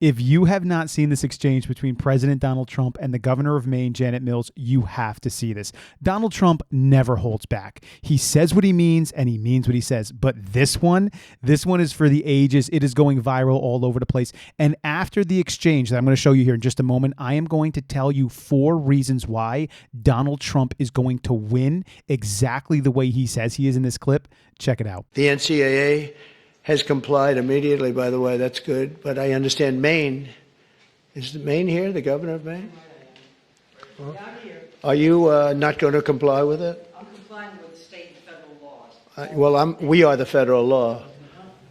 If you have not seen this exchange between President Donald Trump and the governor of Maine, Janet Mills, you have to see this. Donald Trump never holds back. He says what he means and he means what he says. But this one is for the ages. It is going viral all over the place. And after the exchange that I'm going to show you here in just a moment, I am going to tell you 4 reasons why Donald Trump is going to win exactly the way he says he is in this clip. Check it out. The NCAA has complied immediately, by the way. That's good. But I understand Maine. Is Maine here, the governor of Maine? Well, are you not going to comply with it? I'm complying with state and federal laws. We are the federal law.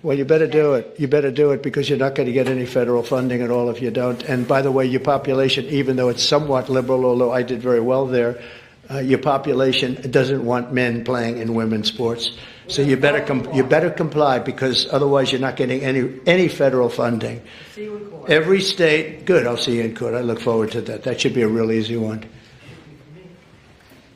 Well, you better do it. You better do it because you're not going to get any federal funding at all if you don't. And by the way, your population, even though it's somewhat liberal, although I did very well there, your population doesn't want men playing in women's sports. So you better comply because otherwise you're not getting any federal funding. See you in court. Every state, good. I'll see you in court. I look forward to that. That should be a real easy one.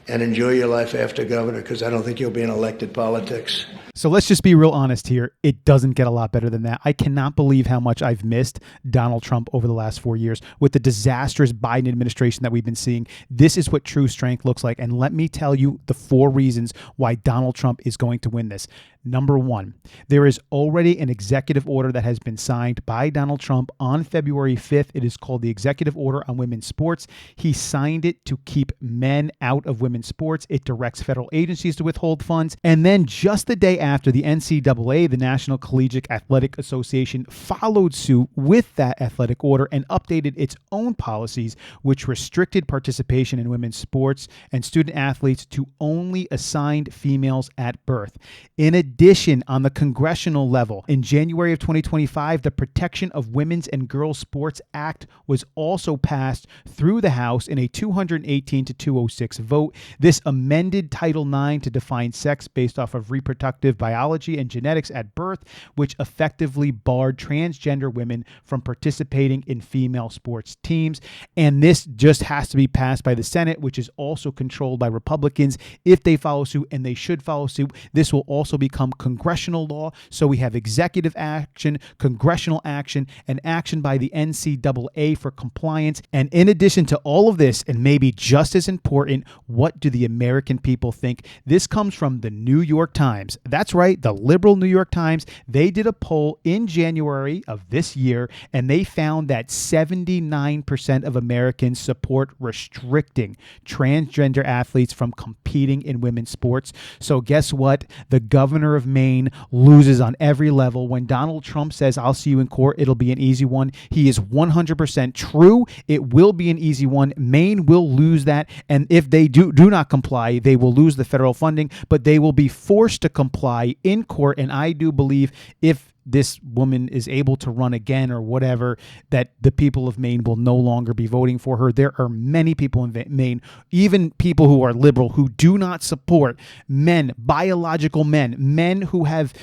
And enjoy your life after governor because I don't think you'll be in elected politics. So let's just be real honest here. It doesn't get a lot better than that. I cannot believe how much I've missed Donald Trump over the last 4 years with the disastrous Biden administration that we've been seeing. This is what true strength looks like. And let me tell you the 4 reasons why Donald Trump is going to win this. Number 1, there is already an executive order that has been signed by Donald Trump on February 5th. It is called the Executive Order on Women's Sports. He signed it to keep men out of women's sports. It directs federal agencies to withhold funds. And then just the day after, the NCAA, the National Collegiate Athletic Association, followed suit with that athletic order and updated its own policies, which restricted participation in women's sports and student athletes to only assigned females at birth. In addition, on the congressional level, in January of 2025, the Protection of Women's and Girls Sports Act was also passed through the House in a 218 to 206 vote. This amended Title IX to define sex based off of reproductive biology and genetics at birth, which effectively barred transgender women from participating in female sports teams. And this just has to be passed by the Senate, which is also controlled by Republicans. If they follow suit, and they should follow suit, this will also become congressional law. So we have executive action, congressional action, and action by the NCAA for compliance. And in addition to all of this, and maybe just as important, what do the American people think? This comes from the New York Times. That's right, the liberal New York Times. They did a poll in January of this year, and they found that 79% of Americans support restricting transgender athletes from competing in women's sports. So guess what? The governor of Maine loses on every level. When Donald Trump says, "I'll see you in court, it'll be an easy one," he is 100% true. It will be an easy one. Maine will lose that. And if they do not comply, they will lose the federal funding, but they will be forced to comply in court. And I do believe if this woman is able to run again or whatever, that the people of Maine will no longer be voting for her. There are many people in Maine, even people who are liberal, who do not support men, biological men who have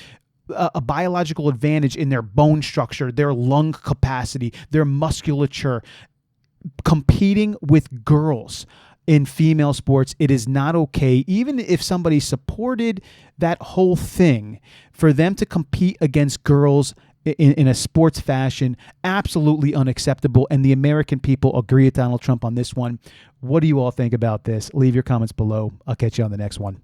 a biological advantage in their bone structure, their lung capacity, their musculature, competing with girls in female sports. It is not okay, even if somebody supported that whole thing, for them to compete against girls in a sports fashion. Absolutely unacceptable. And the American people agree with Donald Trump on this one. What do you all think about this? Leave your comments below. I'll catch you on the next one.